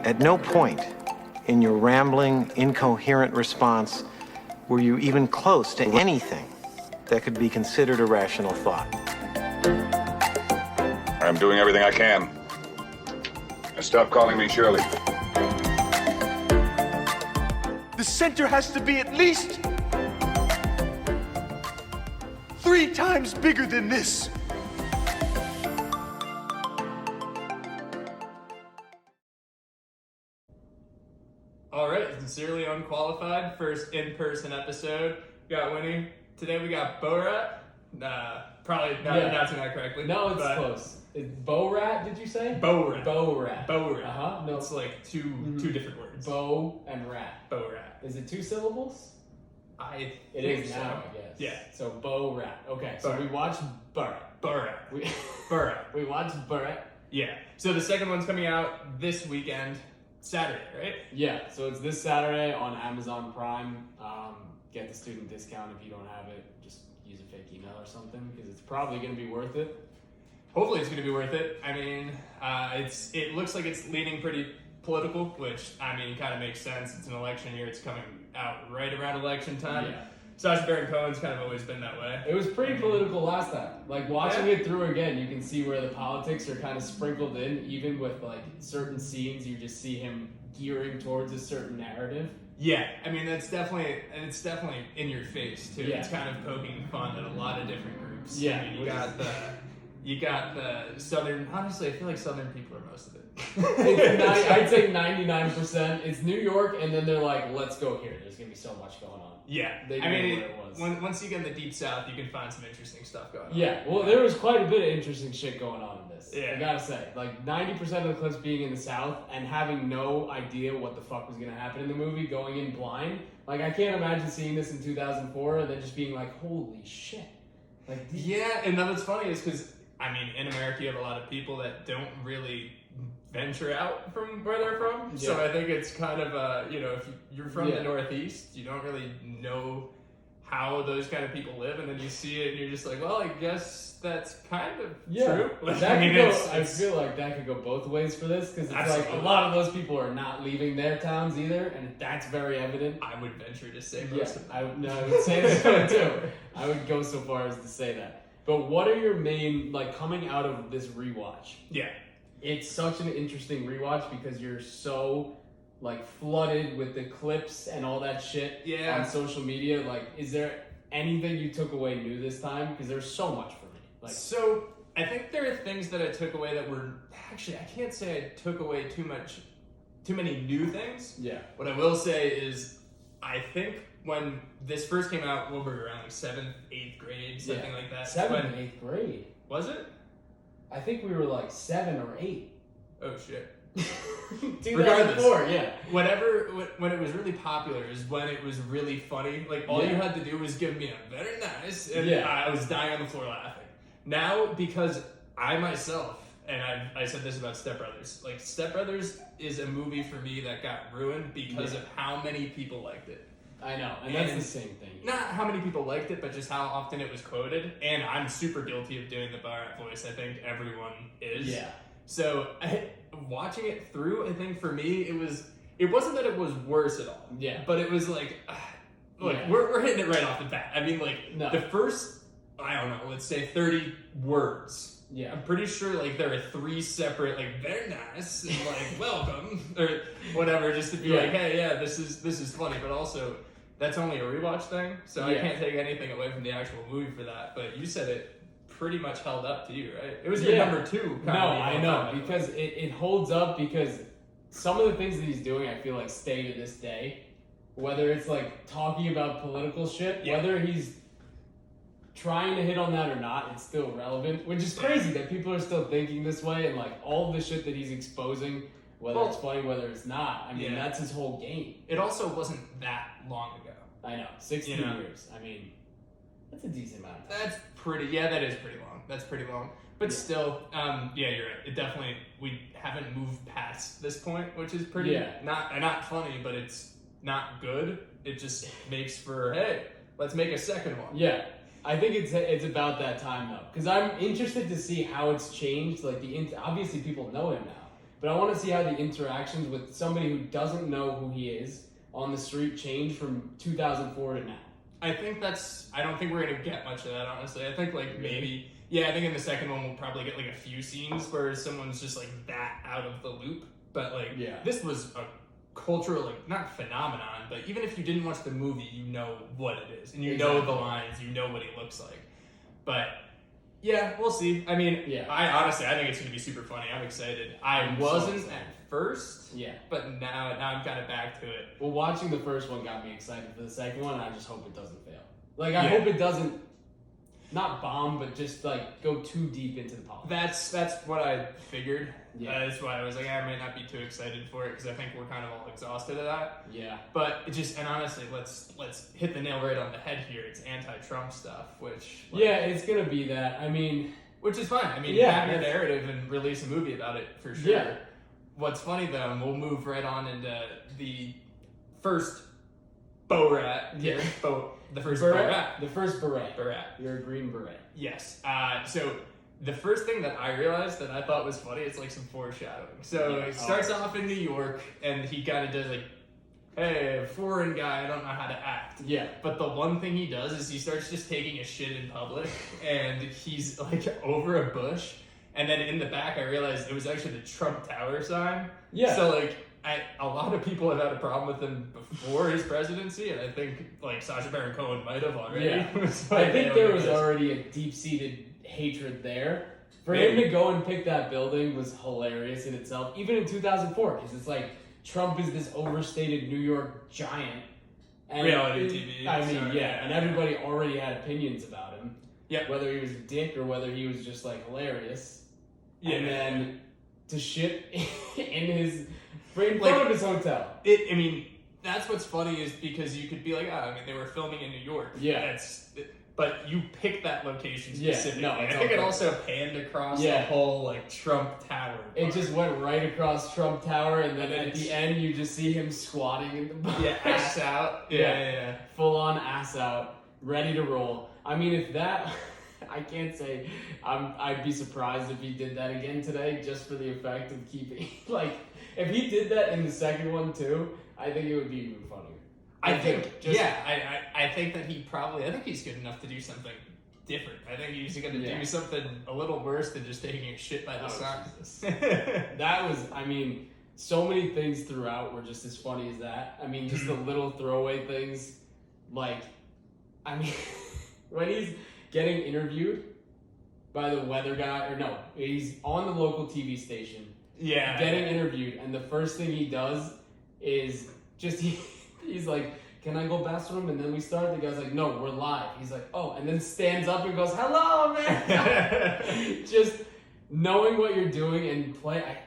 At no point in your rambling, incoherent response were you even close to anything that could be considered a rational thought. I'm doing everything I can. And stop calling me Shirley. The center has to be at least 3 times bigger than this. All right, Sincerely Unqualified, first in-person episode. We got Wini. Today we got Borat. Probably not pronouncing that correctly. No, it's close. It's Borat, did you say? Borat. Borat. Borat. Uh-huh. No. It's like two different words. Bo and rat. Borat. Is it 2 syllables? It is now, I guess. Yeah. So Borat. Okay, so Borat. we watched Borat. Borat. We watched Borat. Yeah. So the second one's coming out this weekend, Saturday, right? Yeah, so it's this Saturday on Amazon Prime. Get the student discount if you don't have it. Just use a fake email or something because it's probably going to be worth it. Hopefully it's going to be worth it. I mean, it looks like it's leaning pretty political, which, I mean, kind of makes sense. It's an election year. It's coming out right around election time. Yeah. Sacha Baron Cohen's kind of always been that way. It was pretty political last time. Like, watching it through again, you can see where the politics are kind of sprinkled in. Even with, like, certain scenes, you just see him gearing towards a certain narrative. Yeah, I mean, it's definitely in your face, too. Yeah. It's kind of poking fun at a lot of different groups. Yeah. I mean, you got the Southern, honestly, I feel like Southern people are most of it. I'd say 99%. It's New York, and then they're like, let's go here. There's going to be so much going on. Yeah. They I mean, knew where it was. once you get in the Deep South, you can find some interesting stuff going on. Yeah, well, there was quite a bit of interesting shit going on in this. Yeah. I gotta say. Like, 90% of the clips being in the South and having no idea what the fuck was gonna happen in the movie, going in blind. Like, I can't imagine seeing this in 2004 and then just being like, holy shit. Like, Yeah, and then what's funny is because, I mean, in America you have a lot of people that don't really venture out from where they're from. So Yeah. I think it's kind of, if you're from the Northeast, you don't really know how those kind of people live, and then you see it and you're just like, well, I guess that's kind of true. Like, That I mean, could go, it's- I feel like that could go both ways for this, because it's like Absolutely. a lot of those people are not leaving their towns either, and that's very evident. I would venture to say Yeah, most of them. I would say so too. I would go so far as to say that. But what are your main, like, coming out of this rewatch? Yeah. It's such an interesting rewatch because you're so, like, flooded with the clips and all that shit on social media. Like, is there anything you took away new this time? Because there's so much for me. Like, So I think there are things that I took away that were actually, I can't say I took away too many new things. yeah. What I will say is, I think when this first came out, we were around like 7th, 8th grade, something like that. 7th and 8th grade. Was it? I think we were like 7 or 8. Oh shit. 2004, yeah. When it was really popular is when it was really funny. Like, all you had to do was give me a very nice, and I was dying on the floor laughing. Now, because I myself, and I said this about Step Brothers, like, Step Brothers is a movie for me that got ruined because of how many people liked it. I know, and that's the same thing. Not how many people liked it, but just how often it was quoted. And I'm super guilty of doing the Borat voice. I think everyone is. Yeah. So watching it through, I think for me, it wasn't that it was worse at all. Yeah. But it was like, we're hitting it right off the bat. I mean, like, the first, I don't know, let's say 30 words. Yeah. I'm pretty sure, like, there are 3 separate, like, very nice, and, like, welcome, or whatever, just to be like, hey, this is funny, but also, that's only a rewatch thing, so I can't take anything away from the actual movie for that. But you said it pretty much held up to you, right? It was your number 2. I know, because it holds up, because some of the things that he's doing, I feel like, stay to this day. Whether it's, like, talking about political shit, whether he's trying to hit on that or not, it's still relevant, which is crazy that people are still thinking this way, and, like, all the shit that he's exposing, whether it's funny, whether it's not, I mean, that's his whole game. It also wasn't that long ago. I know, 16 years. I mean, that's a decent amount of time. That is pretty long. That's pretty long. But still, you're right. It definitely, we haven't moved past this point, which is pretty, not funny, but it's not good. It just makes for, hey, let's make a second one. Yeah. I think it's about that time, though. Because I'm interested to see how it's changed. Like, obviously people know him now. But I want to see how the interactions with somebody who doesn't know who he is on the street change from 2004 to now. I don't think we're going to get much of that, honestly. I think, like, maybe... Yeah, I think in the second one we'll probably get, like, a few scenes where someone's just, like, that out of the loop. But, like, this was a cultural, like, not phenomenon, but even if you didn't watch the movie, you know what it is. And you know the lines, you know what he looks like. But, yeah, we'll see. I mean, I think it's going to be super funny. I'm excited. I wasn't at first, but now I'm kind of back to it. Well, watching the first one got me excited for the second one, and I just hope it doesn't fail. Like, I hope it doesn't, not bomb, but just, like, go too deep into the politics. That's what I figured. That's why I was like, I might not be too excited for it, because I think we're kind of all exhausted of that. Yeah. But it just, and honestly, let's hit the nail right on the head here. It's anti-Trump stuff, which... Like, yeah, it's going to be that. I mean... Which is fine. I mean, have your narrative and release a movie about it, for sure. Yeah. What's funny, though, and we'll move right on into the first Borat. Yeah. The first Borat. The first Borat. Borat. You're a green beret. Yes. So the first thing that I realized that I thought was funny, it's like some foreshadowing. So it starts off in New York, and he kind of does like, hey, foreign guy, I don't know how to act. Yeah. But the one thing he does is he starts just taking a shit in public, and he's like over a bush. And then in the back, I realized it was actually the Trump Tower sign. Yeah. So, like, a lot of people have had a problem with him before his presidency, and I think, like, Sacha Baron Cohen might have already. Yeah. So I think there was already a deep-seated hatred there. For him to go and pick that building was hilarious in itself, even in 2004, because it's like, Trump is this overstated New York giant. And reality TV. I mean, and everybody already had opinions about him. Yeah. Whether he was a dick or whether he was just, like, hilarious. Yeah. And then to shit in front of his hotel. I mean, that's what's funny is because you could be like, I mean, they were filming in New York. Yeah. But you picked that location specifically. Yeah, no, I think it also panned across the whole, like, Trump Tower part. It just went right across Trump Tower, and then at the end, you just see him squatting in the bush. Yeah, ass out. Yeah. Full on ass out, ready to roll. I mean, if that... I can't say I'd be surprised if he did that again today, just for the effect of keeping... Like, if he did that in the second one, too, I think it would be even funnier. I think that I think he's good enough to do something different. I think he's going to do something a little worse than just taking a shit by the signs. That was, I mean, so many things throughout were just as funny as that. I mean, just the little throwaway things, like, I mean, when he's getting interviewed by the weather guy, or no, he's on the local TV station, getting interviewed, and the first thing he does is just, he's like, can I go bathroom? And then we start. The guy's like, no, we're live. He's like, oh, and then stands up and goes, hello, man. Just knowing what you're doing and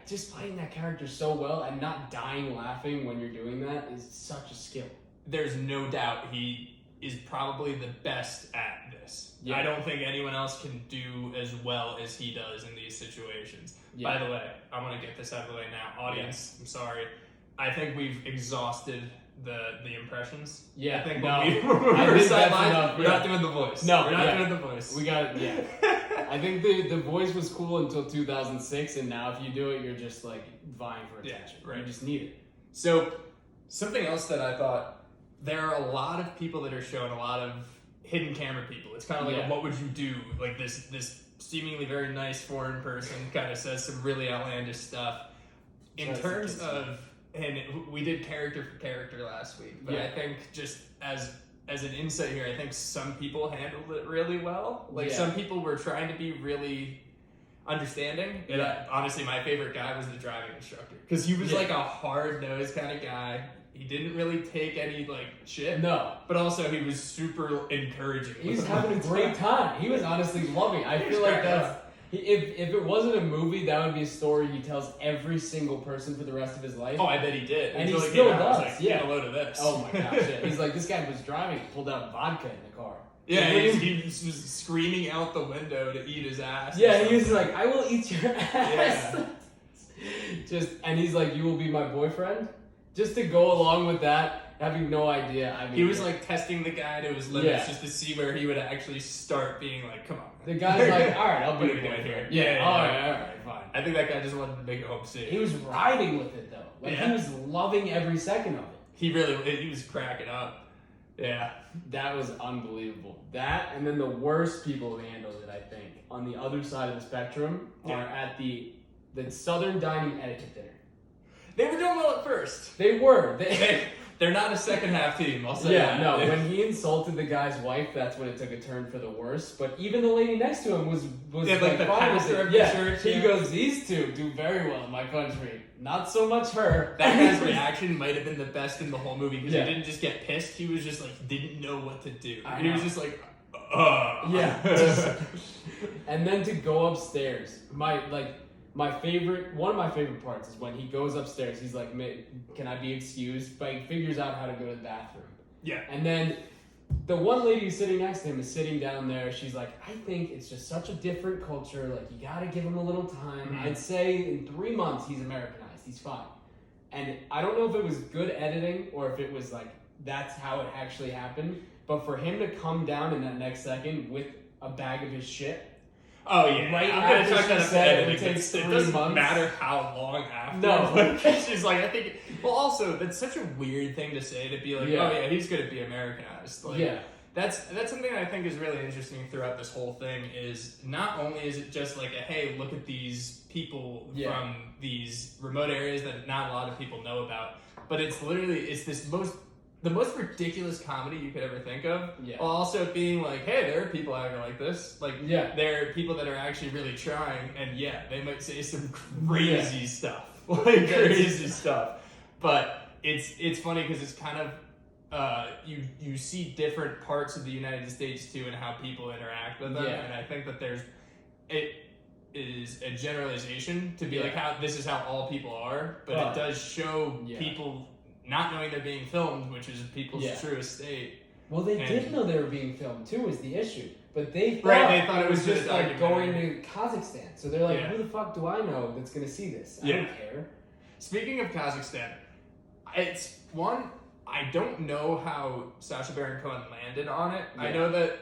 just playing that character so well and not dying laughing when you're doing that is such a skill. There's no doubt he is probably the best at this. Yeah. I don't think anyone else can do as well as he does in these situations. Yeah. By the way, I want to get this out of the way now. Audience, I'm sorry. I think we've exhausted the impressions. Yeah. I think when we were sidelined, we're not doing the voice. No, we're not doing the voice. We got it, yeah. I think the voice was cool until 2006, and now if you do it, you're just like vying for attention. Yeah, right. You just need it. So, something else that I thought, there are a lot of people that are showing a lot of hidden camera people. It's kind of like, what would you do? Like this seemingly very nice foreign person kind of says some really outlandish stuff. In terms of, and we did character for character last week, but I think just as an insight here, I think some people handled it really well. Like some people were trying to be really understanding. And honestly, my favorite guy was the driving instructor because he was like a hard-nosed kind of guy. He didn't really take any like shit. No. But also he was super encouraging. He was having a great time. He was honestly loving it. I feel like that's... If it wasn't a movie, that would be a story he tells every single person for the rest of his life. Oh, I bet he did. And he still does. Like, get a load of this. Oh my gosh, yeah. He's like, this guy was driving, pulled out vodka in the car. Yeah, he was just screaming out the window to eat his ass. Yeah, he was like, I will eat your ass. Yeah. And he's like, you will be my boyfriend? Just to go along with that. having no idea. I mean, He was like testing the guy to his limits Yeah. just to see where he would actually start being like, come on. the guy's like, all right, I'll be What are your we doing boyfriend. here? Yeah, all right, fine. I think that guy just wanted to make it home safe. He was riding with it though. Like Yeah. he was loving every second of it. He was cracking up. Yeah. That was unbelievable. That and then the worst people who handled it, I think, on the other side of the spectrum are at the Southern Dining Etiquette dinner. They were doing well at first. They were. They're not a second half team, I'll say that. No, when he insulted the guy's wife, that's when it took a turn for the worse. But even the lady next to him was Yeah, like the fine with pastor it. of the Yeah, church, he yeah. goes, these two do very well in my country. Not so much her. That guy's reaction might have been the best in the whole movie because Yeah. he didn't just get pissed, he was just like, didn't know what to do. I And he was know. just like, Yeah. And then to go upstairs, one of my favorite parts is when he goes upstairs. He's like, "Can I be excused?" But he figures out how to go to the bathroom. Yeah. And then the one lady who's sitting next to him is sitting down there. She's like, "I think it's just such a different culture. Like you got to give him a little time. Mm-hmm. I'd say in 3 months he's Americanized. He's fine." And I don't know if it was good editing or if it was like that's how it actually happened. But for him to come down in that next second with a bag of his shit. Oh yeah, Right I'm gonna after talk she that up said to it editing. takes It 3 doesn't months. matter how long after. No. Like, she's like, I think. Well, also, that's such a weird thing to say to be like, Yeah. oh yeah, he's gonna be Americanized. Like, Yeah. That's something I think is really interesting throughout this whole thing. Is not only is it just like a hey, look at these people Yeah. from these remote areas that not a lot of people know about, but it's the most ridiculous comedy you could ever think of. Yeah. While also being like, hey, there are people out here like this. Like, Yeah. there are people that are actually really trying, and yeah, they might say some crazy stuff, like crazy stuff. But it's funny because it's kind of you see different parts of the United States too, and how people interact with them. Yeah. And I think that it is a generalization to be Yeah. like how this is how all people are, but But- it does show Yeah. people not knowing they're being filmed, which is people's Yeah. truest state. Well, they And- did know they were being filmed too. Is the issue? But they thought, Right, they thought it was for the just like going documentary. to Kazakhstan. So they're like, Yeah. "Who the fuck do I know that's gonna see this? I Yeah. don't care." Speaking of Kazakhstan, it's one I don't know how Sacha Baron Cohen landed on it. I Yeah. know that,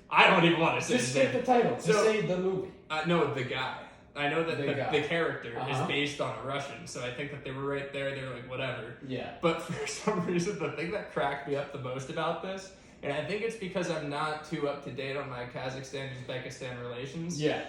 I don't even want to say Just his skip name. the title. Just So- say the movie. No, the guy. I know that The guy. the character is Uh-huh. based on a Russian, so I think that they were right there. They're like, whatever. Yeah. But for some reason, the thing that cracked me up the most about this, and I think it's because I'm not too up to date on my Kazakhstan-Uzbekistan relations, Yeah.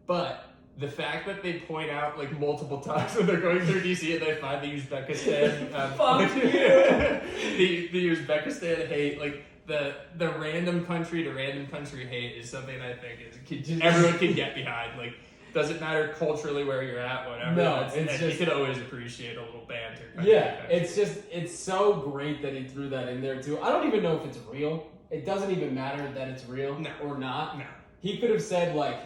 but the fact that they point out like multiple times when they're going through DC and they find the Uzbekistan, Fuck the Uzbekistan hate, like the random country to random country hate is something I think everyone can get behind. Like, doesn't matter culturally where you're at, whatever. No, It's it's you just- can always appreciate a little banter. country Yeah. to country. It's so great that he threw that in there too. I don't even know if it's real. It doesn't even matter that it's real No. or not. No. He could have said like,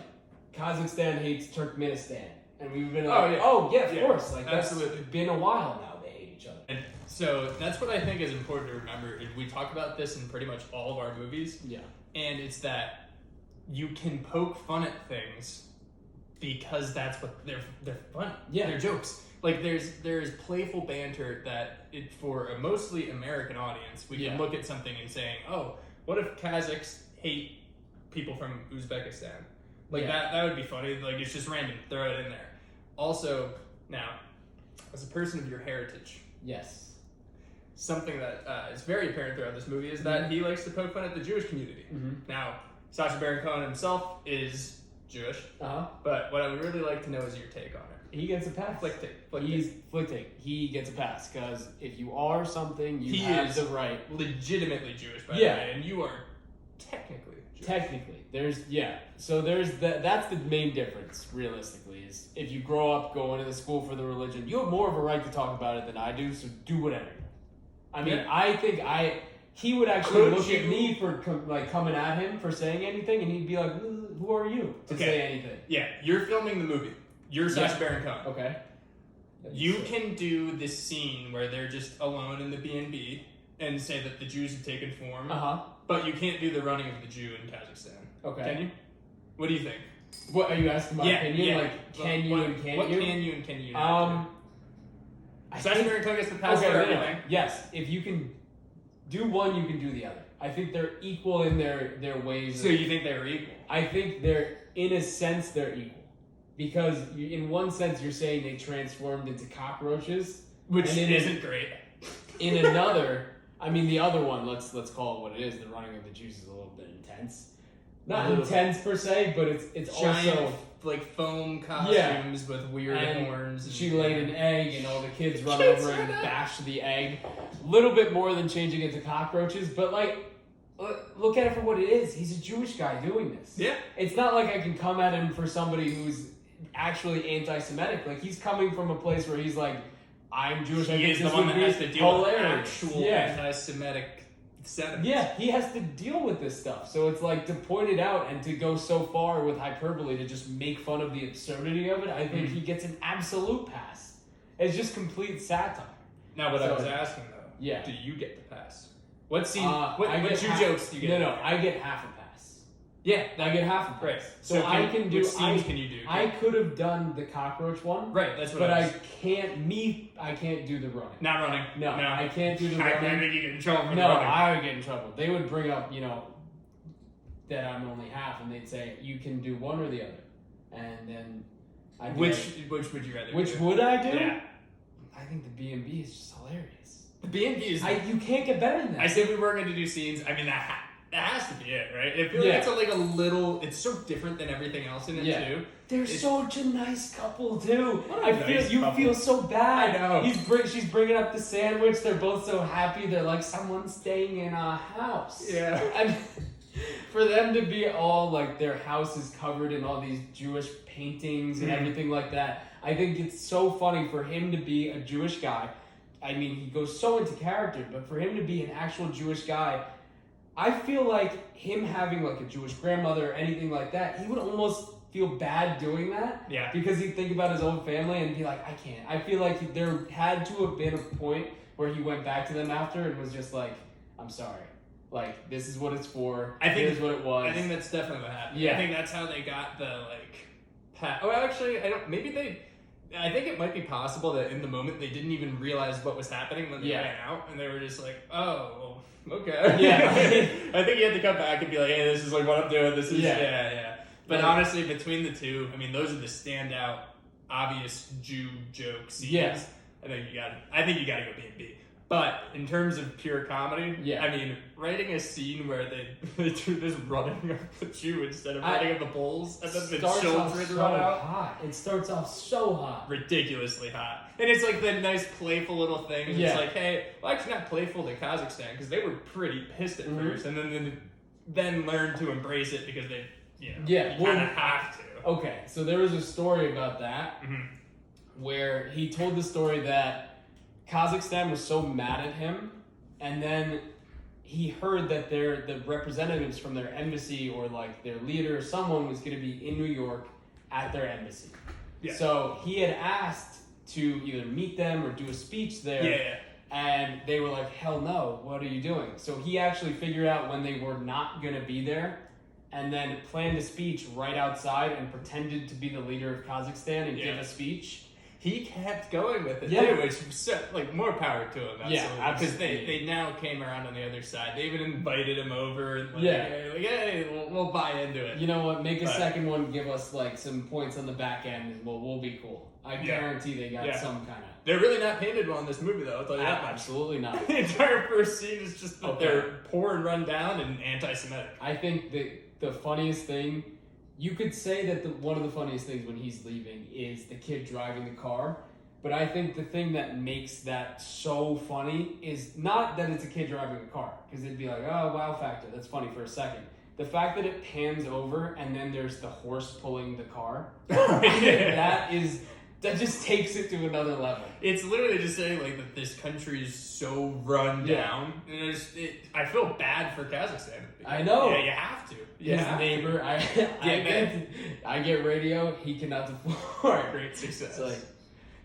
Kazakhstan hates Turkmenistan, and we've been Oh, like, yeah. oh yeah, of Yeah. course. Like Absolutely. that's been a while now. They hate each other. And so that's what I think is important to remember. And we talk about this in pretty much all of our movies. Yeah. And it's that you can poke fun at things because that's what they're funny. Yeah. They're jokes. Like there's playful banter that for a mostly American audience, we can Yeah. look at something and saying, oh, what if Kazakhs hate people from Uzbekistan? Like Yeah. that would be funny. Like it's just random. Throw it in there. Also, now, as a person of your heritage, Yes. something that is very apparent throughout this movie is that he likes to poke fun at the Jewish community. Mm-hmm. Now, Sacha Baron Cohen himself is Jewish, but what I would really like to know is your take on it. He gets a pass. Flick take. He's flick take. He gets a pass because if you are something, you He have is the right. legitimately Jewish, by Yeah. the way, and you are technically Jewish. Technically, so there's that's the main difference. Realistically, is if you grow up going to the school for the religion, you have more of a right to talk about it than I do. So do whatever. I mean, Yeah. I think he would actually Could look at you- me for coming at him for saying anything, and he'd be like, "Who are you to Okay. say anything?" Yeah, you're filming the movie. You're Sacha Yeah. Baron Cohen. Okay. You can do this scene where they're just alone in the B&B and say that the Jews have taken form, but you can't do the running of the Jew in Kazakhstan. Okay. Can you? What do you think? What are you asking my opinion? Yeah. Like, can you What- and can't what you? can you and can you not Sasha Cook gets the pass for everything. Yes, if you can do one, you can do the other. I think they're equal in their ways. So you think they were equal? I think they're, in a sense, they're equal. Because in one sense, you're saying they transformed into cockroaches. Which and isn't great. In another, I mean, the other one, let's call it what it is, the running of the juice is a little bit intense. Not intense per se, but it's giant, also like foam costumes with weird horns. She laid an egg, and all the kids run over and bash the egg. Little bit more than changing into cockroaches, but like, look at it for what it is. He's a Jewish guy doing this. Yeah. It's not like I can come at him for somebody who's actually anti-Semitic. Like, he's coming from a place where he's like, I'm Jewish. He is the one that has to deal with actual anti-Semitic sentiments. Yeah, he has to deal with this stuff. So it's like, to point it out and to go so far with hyperbole to just make fun of the absurdity of it, I think he gets an absolute pass. It's just complete satire. Now, what I was asking though, yeah, do you get the pass? What scene? What two jokes do you get? No, I get half a pass. Yeah, I get half a pass. Right. So I can do. Which scenes can you do? I could have done the cockroach one. Right. That's what. But I can't do the running. Not running. No, I can't do the running. I think you get in trouble for no, running. I would get in trouble. They would bring up, that I'm only half, and they'd say you can do one or the other, and then which would you rather? Which would I do? Yeah. I think the B&B is just hilarious. The B&B is. You can't get better than that. I said we weren't going to do scenes. I mean that has to be it, right? I feel like it's like a little. It's so different than everything else in it too. They're such a nice couple too. You feel so bad. I know. She's bringing up the sandwich. They're both so happy. They're like, someone's staying in our house. Yeah. I mean, for them to be all like, their house is covered in all these Jewish paintings and everything like that. I think it's so funny for him to be a Jewish guy. I mean, he goes so into character, but for him to be an actual Jewish guy, I feel like him having like a Jewish grandmother or anything like that, he would almost feel bad doing that. Yeah. Because he'd think about his own family and be like, I can't. I feel like there had to have been a point where he went back to them after and was just like, I'm sorry. Like, this is what it's for. Here's what it was. I think that's definitely what happened. Yeah. I think that's how they got the Oh, actually, I don't. Maybe they. I think it might be possible that in the moment they didn't even realize what was happening when they ran out, and they were just like, "Oh, well, okay." Yeah. I think you had to come back and be like, "Hey, this is like what I'm doing. This is yeah." But honestly, between the two, I mean, those are the standout, obvious Jew joke scenes. Yeah. I think you got to go B&B. But in terms of pure comedy, I mean, writing a scene where they do this running of the Jew instead of running of the bulls, and then the children run out. Hot. It starts off so hot. Ridiculously hot. And it's like the nice playful little thing. It's like, hey, well, actually not playful to Kazakhstan, because they were pretty pissed at first, and then learned to embrace it because they, kind of have to. Okay, so there was a story about that, where he told the story that Kazakhstan was so mad at him, and then he heard that the representatives from their embassy or like their leader or someone was going to be in New York at their embassy. Yeah. So he had asked to either meet them or do a speech there. And they were like, hell no, what are you doing? So he actually figured out when they were not going to be there, and then planned a speech right outside and pretended to be the leader of Kazakhstan and give a speech. He kept going with it too, which was more power to him. Absolutely. Because they now came around on the other side. They even invited him over and hey, we'll buy into it. You know what? Make a second one. Give us like some points on the back end, and we'll be cool. I guarantee they got some kind of. They're really not painted well in this movie, though. I'll tell you that much. Absolutely not. The entire first scene is just that they're poor and run down and anti-Semitic. I think the funniest thing. You could say that one of the funniest things when he's leaving is the kid driving the car, but I think the thing that makes that so funny is not that it's a kid driving a car, because it'd be like, oh, wow factor, that's funny for a second. The fact that it pans over and then there's the horse pulling the car, that just takes it to another level. It's literally just saying like that this country is so run down, and I feel bad for Kazakhstan. I know. Yeah, you have to. His neighbor, I get radio, he cannot afford. Great success. It's like,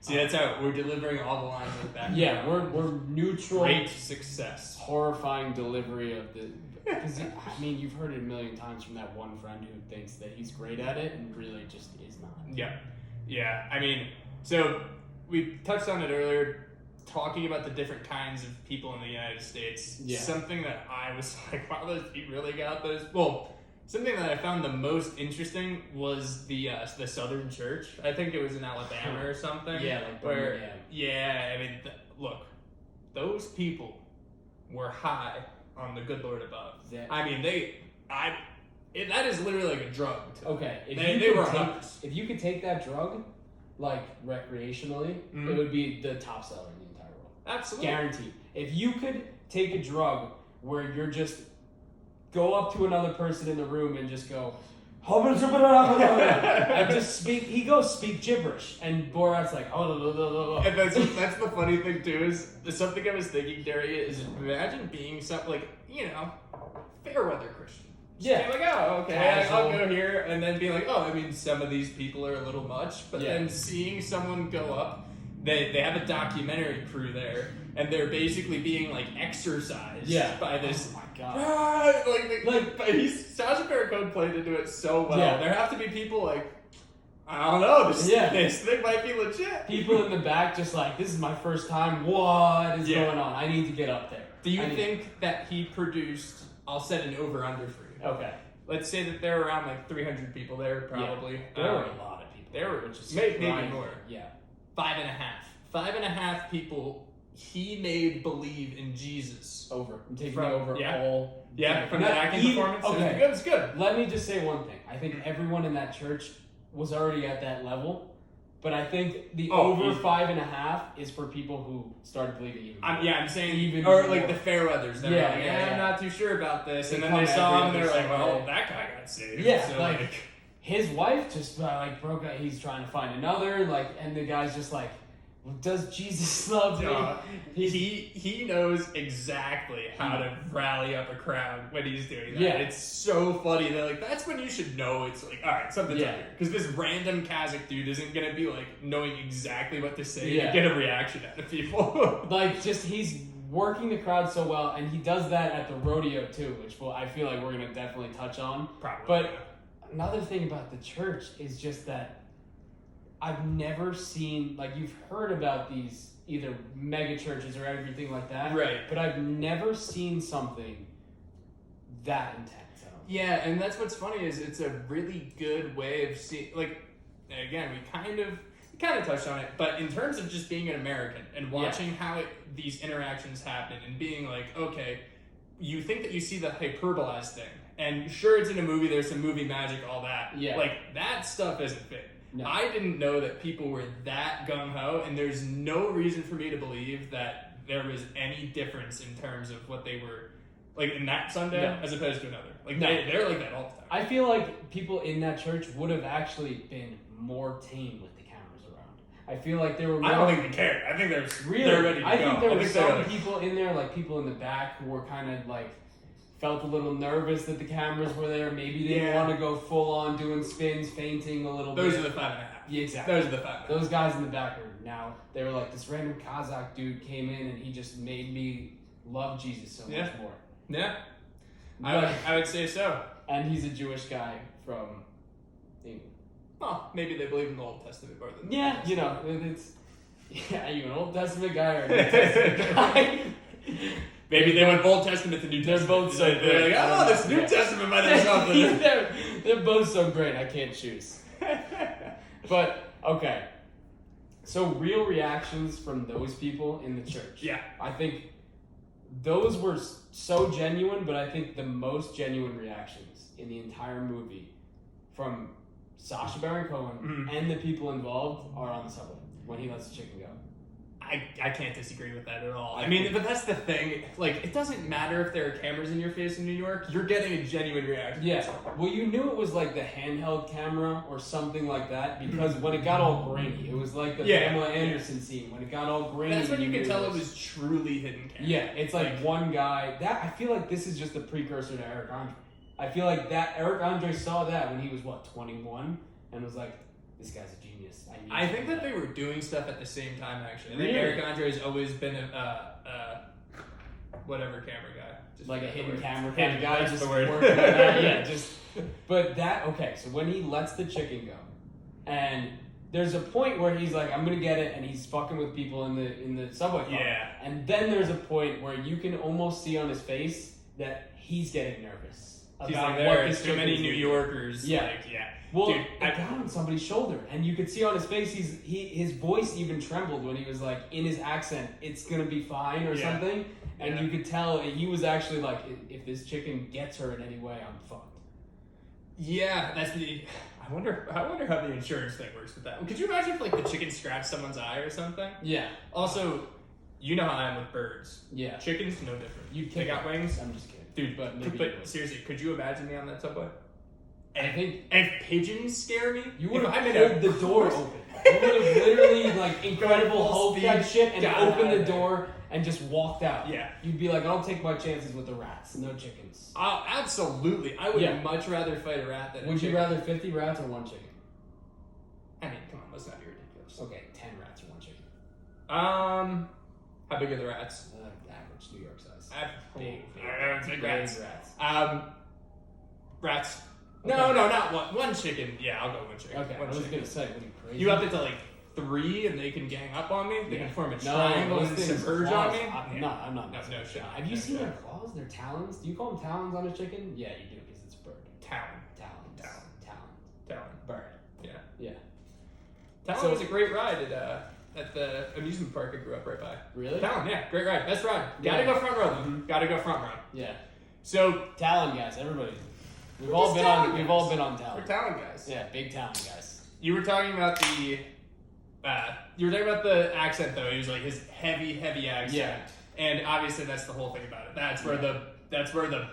see, that's how we're delivering all the lines like that. Yeah, we're neutral. Great success. Horrifying delivery of the. Because I mean, you've heard it a million times from that one friend who thinks that he's great at it and really just is not. Yeah. I mean, so we touched on it earlier. talking about the different kinds of people in the United States, something that I was like, wow, he really got those. Well, something that I found the most interesting was the Southern Church. I think it was in Alabama or something. Yeah, like where, Birmingham. yeah, I mean, look, those people were high on the good Lord above. Yeah. I mean, that is literally like a drug. Okay, if you could take that drug, like recreationally, it would be the top seller in the entire world. Absolutely. Guaranteed. If you could take a drug where you're just go up to another person in the room and just go, and just speak. He goes speak gibberish, and Borat's like, And that's the funny thing too is something I was thinking during it is imagine being something like fair weather Christian. Yeah. Be like, oh, okay, Casual. I'll go here, and then be like, oh, I mean, some of these people are a little much, but then seeing someone go up, they have a documentary crew there, and they're basically being like exercised by this. Oh my god! Sacha Baron Cohen played into it so well. Yeah. There have to be people like, I don't know, this thing might be legit. People in the back just like, this is my first time. What is going on? I need to get up there. Do you think that he produced? I'll set an over/under for you. Okay. Let's say that there were around like 300 people there, probably. Yeah. There were a lot of people. There were, which is maybe more. Yeah. 5.5. 5.5 people he made believe in Jesus. I'm taking over all. Yeah, from the acting performance. Okay. It was good. Let me just say one thing. I think everyone in that church was already at that level. But I think the over 5.5 is for people who started believing even more. I'm saying even or more. like the fair weathers. I'm not too sure about this. And then they saw him and they're like, well, that guy got saved. Yeah, so like his wife just like broke out. He's trying to find another, and the guy's just like, does Jesus love me? He knows exactly how to rally up a crowd when he's doing that. Yeah. It's so funny. They're like, that's when you should know it's like, all right, something's up here. Because this random Kazakh dude isn't going to be like knowing exactly what to say to get a reaction out of people. He's working the crowd so well, and he does that at the rodeo too, which I feel like we're going to definitely touch on. Probably. But another thing about the church is just that I've never seen, you've heard about these either mega churches or everything like that. Right. But I've never seen something that intense. Yeah, and that's what's funny is it's a really good way of seeing, again, we kind of touched on it, but in terms of just being an American and watching how these interactions happen and being like, okay, you think that you see the hyperbolized thing, and sure, it's in a movie, there's some movie magic, all that. Yeah. That stuff isn't fake. No. I didn't know that people were that gung-ho, and there's no reason for me to believe that there was any difference in terms of what they were, in that Sunday as opposed to another. They're like that all the time. I feel like people in that church would have actually been more tame with the cameras around. I feel like they were more... I don't think they cared. I think they're ready to go. I think there were some people in there, people in the back who were kind of felt a little nervous that the cameras were there. Maybe they didn't want to go full on doing spins, fainting a little bit. Those are the 5.5. Yeah, exactly. Those are the 5.5. Those guys in the back are now, they were like, this random Kazakh dude came in and he just made me love Jesus so much more. Yeah. I would say so. And he's a Jewish guy from England. Well, maybe they believe in the Old Testament more than it's... Yeah, are you an Old Testament guy or a New Testament guy? Maybe they went Old Testament to New Testament. They're both so great. They're like, this New Testament might have something. They're both so great, I can't choose. But, okay. So, real reactions from those people in the church. Yeah. I think those were so genuine, but I think the most genuine reactions in the entire movie from Sacha Baron Cohen and the people involved are on the subway when he lets the chicken go. I can't disagree with that at all. I mean, but that's the thing. It doesn't matter if there are cameras in your face in New York. You're getting a genuine reaction. Yeah. Well, you knew it was the handheld camera or something like that because when it got all grainy, it was like the Pamela Anderson scene. When it got all grainy, that's when you could tell it was truly hidden camera. Yeah, it's one guy. I feel like this is just the precursor to Eric Andre. I feel like that Eric Andre saw that when he was 21 and was like, this guy's a genius. I think that they were doing stuff at the same time, actually. I think Really? Eric Andre's always been a whatever camera guy. Just a hidden word. camera kind of guy, That's just the word. working on that. Yeah, just. But okay, so when he lets the chicken go, and there's a point where he's like, I'm gonna get it, and he's fucking with people in the subway car. Yeah. And then there's a point where you can almost see on his face that he's getting nervous He's about like, what there are this too many chicken's New gonna do. Yorkers. Yeah. Like, yeah. Well, Dude, it got on somebody's shoulder, and you could see on his face his voice even trembled when he was like, in his accent, it's gonna be fine or Yeah. something, and Yeah. you could tell he was actually like, if this chicken gets her in any way, I'm fucked. Yeah, that's the. I wonder how the insurance thing works with that. Could you imagine if like the chicken scratched someone's eye or something? Yeah, Also, you know how I am with birds. yeah. Chickens, no different. You'd They kick got it. wings, I'm just kidding, dude. but maybe you But would. seriously, could you imagine me on that subway? I think And if pigeons scare me, you would have I'm in a pulled the door open. You would have literally like Incredible Full Hulk speed, that shit and got out opened of the there. door and just walked out. Yeah. You'd be like, I'll take my chances with the rats, no chickens. Absolutely. I would Yeah. much rather fight a rat than a Would you chicken. rather 50 rats or one chicken? I mean, come on, let's not be ridiculous. Okay, 10 rats or one chicken. How big are the rats? Average New York size. Big Big rats. rats. Rats. Okay. No, not one. One chicken. Yeah, I'll go one chicken. Okay, I one was chicken. gonna say, what are you crazy? You up it to like 3 and they can gang up on me? They can form a No, triangle those and things submerge claws. on me? I'm not. No shit. Have you No seen shit. their claws? Their talons? Do you call them talons on a chicken? Yeah, you do because it's a bird. Talon. Talons. Talon. Talons. Talon. Bird. Yeah. Yeah. Talon So- was a great ride at the amusement park I grew up right by. Really? Talon, yeah, great ride. Best ride. Gotta Yeah. go front row though. Gotta go front row. Yeah. So, Talon guys, everybody. We've We're all just been Talon on. We've guys. all been on we're Talon. Talon guys. Yeah, big Talon guys. You were talking about the accent though. He was like his heavy accent. Yeah. And obviously that's the whole thing about it. That's where the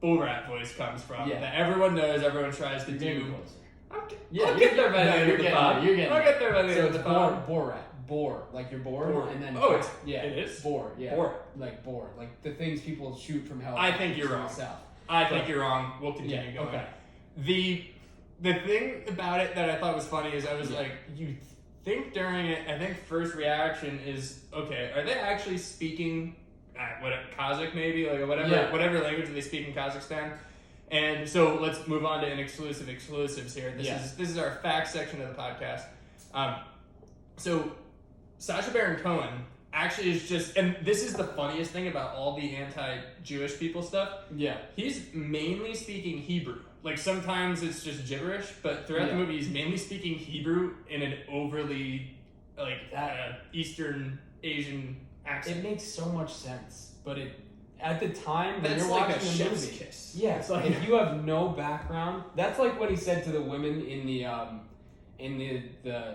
Borat voice comes from. Yeah. That everyone knows, everyone tries to You're do. getting closer. I'll you're get there by the no, end you're of the getting pod. there, you're getting I'll there. get there by the So end of it's the pod. Borat. Bore, like you're bored, Bored. and then Oh, it's- yeah, it is? Bore, yeah, Bore. like bore, like the things people shoot from hell. I think you're in the wrong. South. I think you're wrong. We'll continue Yeah, going. okay. The thing about it that I thought was funny is I was Yeah. like, you think during it, I think first reaction is, okay, are they actually speaking Kazakh maybe? Like whatever language they speak in Kazakhstan? And so let's move on to Inexclusive Exclusives here. This is our facts section of the podcast. So Sacha Baron Cohen actually is just, and this is the funniest thing about all the anti-Jewish people stuff. Yeah, He's mainly speaking Hebrew. Like sometimes it's just gibberish, but throughout the Yeah. movie he's mainly speaking Hebrew in an overly Eastern Asian accent. it makes so much sense, but it at the time when That's you're like watching a the chef's movie, kiss. yeah, It's like- if you have no background, that's like what he said to the women in the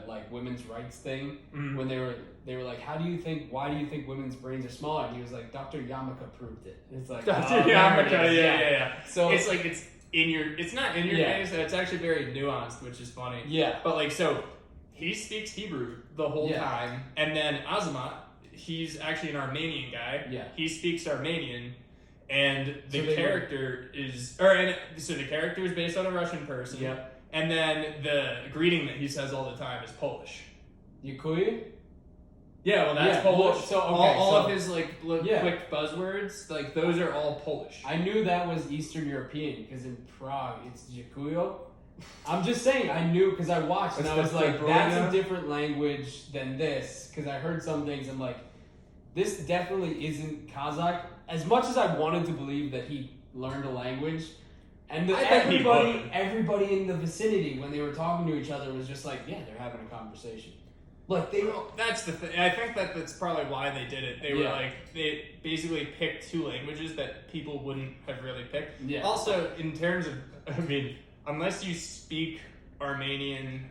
like women's rights thing when they were like, why do you think women's brains are smaller? And he was like, Dr. Yamaka proved it. It's like Dr. oh, there it Yamaka, is. yeah. So it's like it's not in your Yeah. face, it's actually very nuanced, which is funny. yeah, But like, so he speaks Hebrew the whole Yeah. time, and then Azamat, he's actually an Armenian guy. Yeah. He speaks Armenian, and the So they character is based on a Russian person. Yep. And then the greeting that he says all the time is Polish. Yakuya. Yeah, well, that's Yeah, Polish. well, so, okay, all so- of his Yeah. quick buzzwords, like those are all Polish. I knew that was Eastern European because in Prague it's Yakuyo. I'm just saying, I knew because I watched and I was That's like, the that's Bronya? a different language than this because I heard some things. I'm like, this definitely isn't Kazakh. As much as I wanted to believe that he learned a language, and I bet he would. everybody in the vicinity when they were talking to each other was just like, yeah, they're having a conversation. Like they were. That's the thing. I think that's probably why they did it. They were Yeah. like, they basically picked two languages that people wouldn't have really picked. Yeah. Also, in terms of, I mean, unless you speak Armenian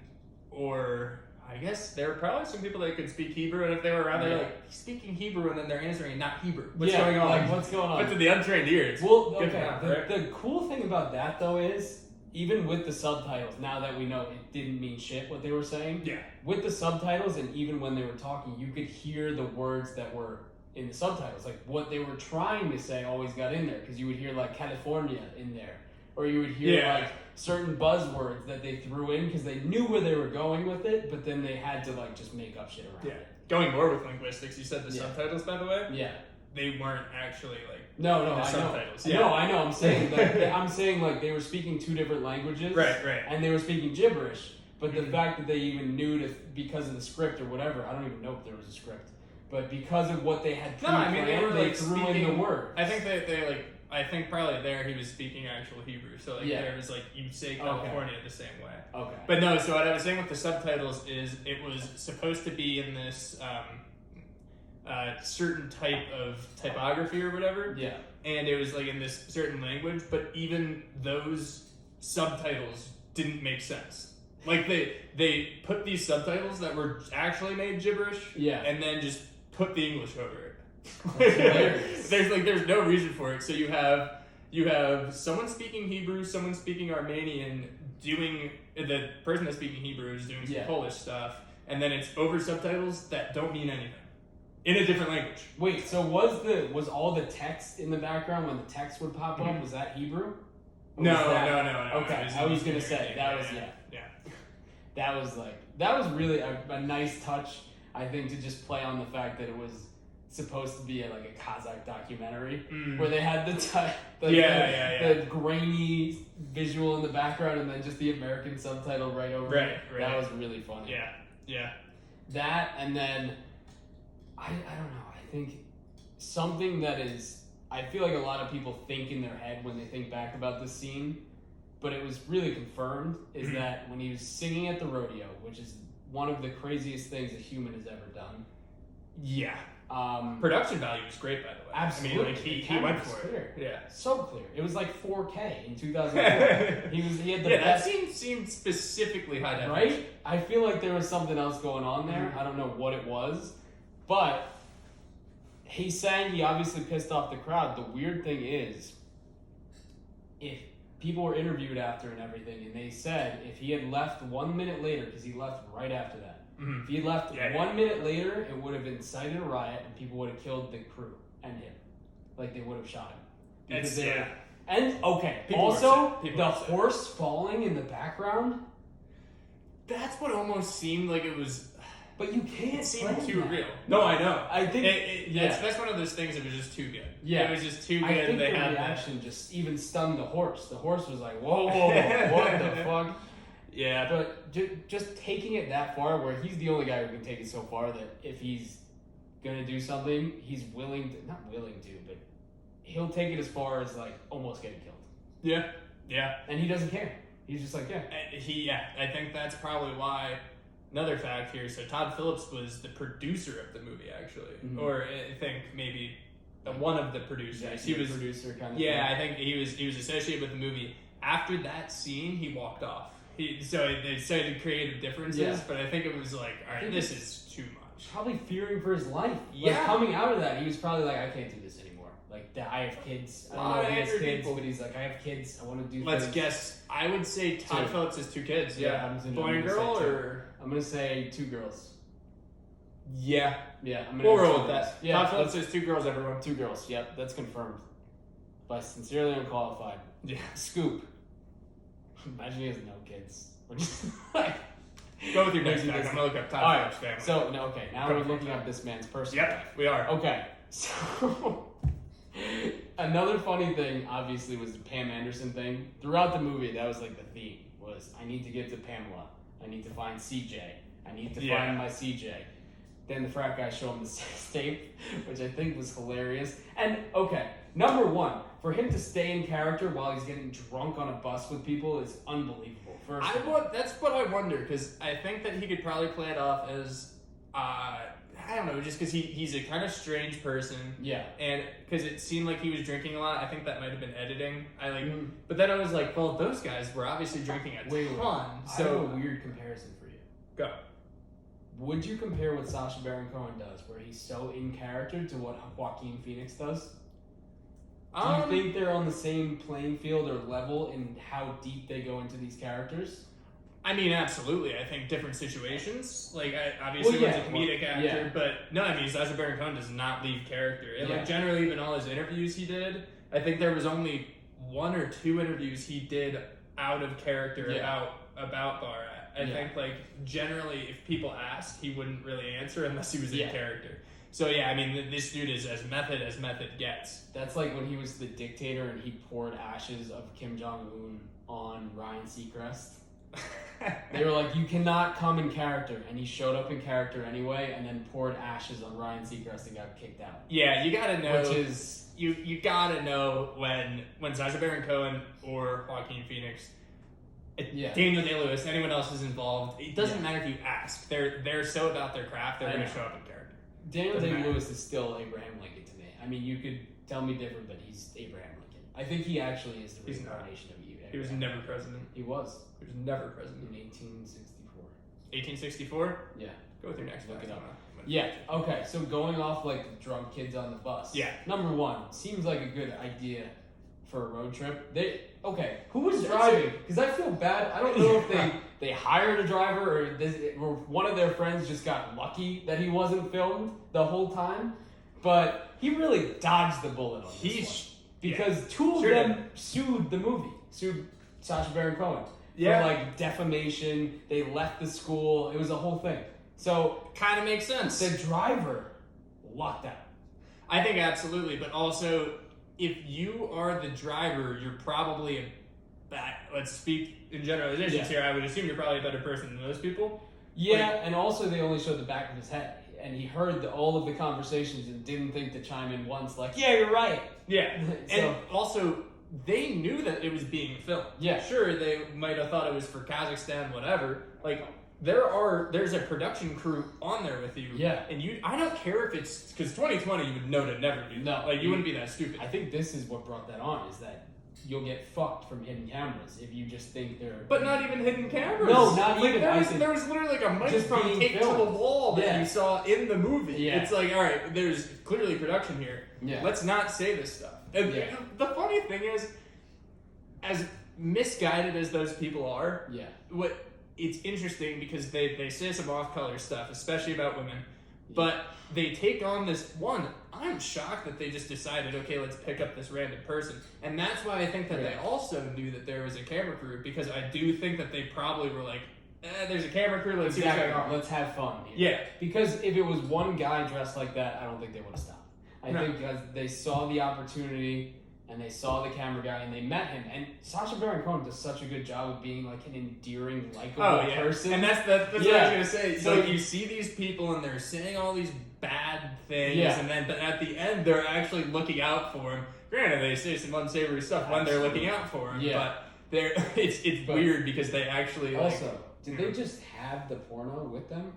or, I guess there are probably some people that could speak Hebrew, and if they were around, they're Yeah. like speaking Hebrew, and then they're answering not Hebrew. What's Yeah, going on? like, what's going on? But to the untrained ear, it's Well, good okay. enough, The, right? the cool thing about that though is even with the subtitles, now that we know it didn't mean shit what they were saying. Yeah. With the subtitles, and even when they were talking, you could hear the words that were in the subtitles. Like what they were trying to say always got in there because you would hear like California in there, or you would hear Yeah. like certain buzzwords that they threw in because they knew where they were going with it, but then they had to like just make up shit around Yeah. it. Going more with linguistics, you said the Yeah. subtitles, by the way, Yeah. they weren't actually like No, the I know. subtitles. No, I know. I'm saying like I'm saying like they were speaking two different languages. Right. And they were speaking gibberish, But the fact that they even knew because of the script or whatever, I don't even know if there was a script. But because of what they had pre-planned, they threw in the words. I think I think probably there he was speaking actual Hebrew. So there was you say California the same way. Okay. But no, so what I was saying with the subtitles is it was supposed to be in this certain type of typography or whatever. Yeah. And it was in this certain language, but even those subtitles didn't make sense. They put these subtitles that were actually made gibberish, and then just put the English over it. There's no reason for it. So you have someone speaking Hebrew, someone speaking Armenian, doing the person that's speaking Hebrew is doing some Polish stuff, and then it's over subtitles that don't mean anything in a different language. Wait, so was all the text in the background when the text would pop up? Was that Hebrew? No. Okay, I was gonna say that was that was really a nice touch. I think to just play on the fact that it was supposed to be a Kazakh documentary where they had the grainy visual in the background and then just the American subtitle right over it. Right. That was really funny. Yeah. That, and then I don't know. I think something that is, I feel like a lot of people think in their head when they think back about this scene, but it was really confirmed, is that when he was singing at the rodeo, which is one of the craziest things a human has ever done. Yeah. Production value was great, by the way. Absolutely. I mean, he went for clear. it. Yeah. So clear. It was 4K in 2004. he had the best. That scene seemed specifically high definition. Right? I feel like there was something else going on there. I don't know what it was. But he sang, he obviously pissed off the crowd. The weird thing is, if people were interviewed after and everything, and they said if he had left 1 minute later, because he left right after that, if he had left 1 minute later, it would have incited a riot and people would have killed the crew and him. They would have shot him. The horse falling in the background. That's what almost seemed like it was. But you can't seem too that. real. No, I know. I think that's one of those things that was just too good. Yeah, it was just too good. I think they the had reaction just even stunned the horse. The horse was like, "Whoa, what the fuck?" Yeah, but just taking it that far, where he's the only guy who can take it so far that if he's gonna do something, he's not willing to, but he'll take it as far as almost getting killed. Yeah, and he doesn't care. He's just I think that's probably why. Another fact here, so Todd Phillips was the producer of the movie, actually. Or I think maybe one of the producers. Yeah, he was producer kind of thing. I think he was associated with the movie. After that scene, he walked off. So they cited creative differences, but I think it was all right, this is too much. Probably fearing for his life. Coming out of that, he was probably I can't do this anymore. I have kids. I don't know if he has kids, but he's I have kids. I want to do Let's things. guess. I would say Todd Phillips has 2 kids. Boy and girl, or? I'm going to say 2 girls. Yeah. I'm we'll roll with that. Yeah, Todd Phillips has 2 girls, everyone. 2 girls, yep, that's confirmed. By Sincerely Unqualified. Yeah. Scoop. Imagine he has no kids. Go with your next fact. I'm going to look up Todd Phillips' family. So, now we're looking up this man's personal life. We are. Okay, so... Another funny thing, obviously, was the Pam Anderson thing. Throughout the movie, that was the theme, was I need to get to Pamela. I need to find CJ. I need to find my CJ. Then the frat guy showed him the sex tape, which I think was hilarious. And, number one, for him to stay in character while he's getting drunk on a bus with people is unbelievable. That's what I wonder, because I think that he could probably play it off as, I don't know, just because he's a kind of strange person. Yeah. And because it seemed like he was drinking a lot. I think that might have been editing. But then I was like, well, those guys were obviously drinking a ton. So I have a weird comparison for you. Go. Would you compare what Sacha Baron Cohen does, where he's so in character, to what Joaquin Phoenix does? Do you think they're on the same playing field or level in how deep they go into these characters? I mean, absolutely. I think different situations. Obviously, he's a comedic actor, but no, Sacha Baron Cohen does not leave character. And generally, even all his interviews he did, I think there was only 1 or 2 interviews he did out of character about Borat. I think generally, if people asked, he wouldn't really answer unless he was in character. So this dude is as method gets. That's like when he was the dictator and he poured ashes of Kim Jong-un on Ryan Seacrest. They were like, you cannot come in character, and he showed up in character anyway, and then poured ashes on Ryan Seacrest and got kicked out. Yeah, you gotta know. Which is you gotta know when Sacha Baron Cohen or Joaquin Phoenix, Daniel Day-Lewis, anyone else is involved. It doesn't matter if you ask. They're so about their craft. They're gonna show up in character. Daniel Day-Lewis is still Abraham Lincoln to me. I mean, you could tell me different, but he's Abraham Lincoln. I think he actually is the reincarnation of you. He was never president. He was. He was never president. In 1864. 1864? Yeah. Go with your next Look fact. it up. Yeah, okay, so going off like drunk kids on the bus. Yeah. Number one, seems like a good idea for a road trip. Who was driving? Because I feel bad. I don't know if they hired a driver or one of their friends just got lucky that he wasn't filmed the whole time. But he really dodged the bullet on this one. Because two of them sued the movie. Sued Sacha Baron Cohen. For like defamation. They left the school. It was a whole thing. So kind of makes sense. The driver lucked out. I think absolutely, but also if you are the driver, you're probably let's speak in generalizations here. I would assume you're probably a better person than those people. Yeah, and also they only showed the back of his head, and he heard all of the conversations and didn't think to chime in once. Like, yeah, you're right. Yeah, and also they knew that it was being filmed. Yeah, sure, they might have thought it was for Kazakhstan, whatever. Like. There's a production crew on there with you. Yeah. And I don't care if it's, because 2020 you would know to never do that. Like, you wouldn't be that stupid. I think this is what brought that on, is that you'll get fucked from hidden cameras if you just think they're... But not even hidden cameras. No, not even. There was literally like a microphone taped to the wall that you saw in the movie. Yeah. It's like, all right, there's clearly production here. Yeah. Let's not say this stuff. And the funny thing is, as misguided as those people are, it's interesting because they say some off-color stuff, especially about women, but they take on this one. I'm shocked that they just decided, okay, let's pick up this random person. And that's why I think that they also knew that there was a camera crew, because I do think that they probably were like, there's a camera crew, let's see what's going on. Let's have fun here. Yeah. Because if it was one guy dressed like that, I don't think they would have stopped. I think because they saw the opportunity and they saw the camera guy and they met him. And Sacha Baron Cohen does such a good job of being like an endearing, likable person. And that's what I was going to say. So like, you see these people and they're saying all these bad things, and then at the end they're actually looking out for him. Granted, they say some unsavory stuff when they're looking out for him, but it's weird because they actually also did they just have the porno with them?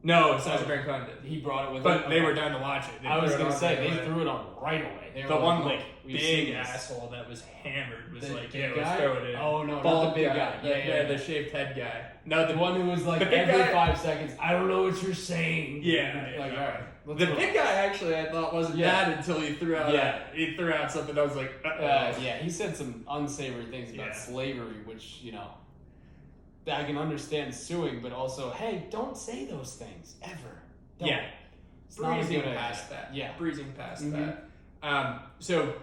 No, Sacha Baron Cohen did. He brought it with him. But they were down to watch it. I was going to say, they threw it on right away. The one big asshole that was hammered was like, let's throw it in. Oh, no, Bald not the big guy. Yeah, the shaved head guy. No, the one who was like, every 5 seconds, I don't know what you're saying. Yeah. Like, all right. The big guy actually, I thought wasn't bad until he threw out something. I was like, he said some unsavory things about slavery, which, you know, I can understand suing, but also, hey, don't say those things ever. Don't. Yeah, it's breezing past that. Yeah, breezing past that. So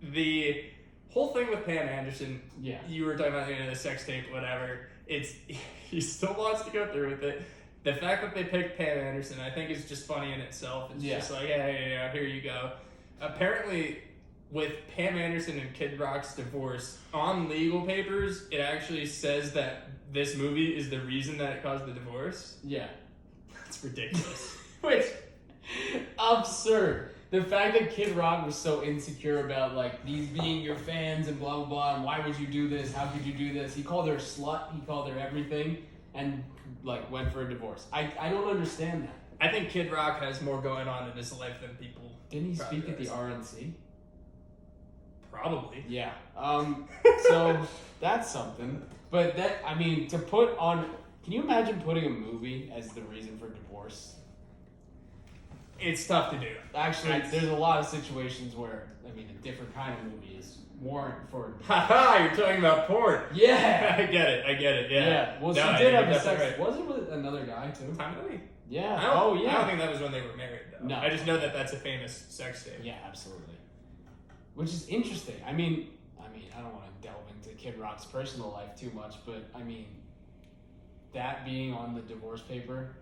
the whole thing with Pam Anderson. Yeah, you were talking about the sex tape, whatever. He still wants to go through with it. The fact that they picked Pam Anderson, I think, is just funny in itself. It's just like, hey, here you go. Apparently, with Pam Anderson and Kid Rock's divorce, on legal papers, it actually says that this movie is the reason that it caused the divorce. Yeah. That's ridiculous. Which, absurd. The fact that Kid Rock was so insecure about, like, these being your fans and blah, blah, blah, and why would you do this? How could you do this? He called her a slut. He called her everything, and, like, went for a divorce. I don't understand that. I think Kid Rock has more going on in his life than people. Didn't he speak at the RNC? Probably. Yeah. So that's something. But that, I mean, to put on, can you imagine putting a movie as the reason for divorce? It's tough to do. Actually, there's a lot of situations where, I mean, a different kind of movie is warrant for. Haha, you're talking about porn. Yeah. I get it. Yeah. Well, she did have a sex. Right. Was it with another guy too? Tom Lee. Yeah. I don't think that was when they were married though. No. I just know that that's a famous sex tape. Yeah, absolutely. Which is interesting. I mean, I don't want to delve into Kid Rock's personal life too much, but I mean, that being on the divorce paper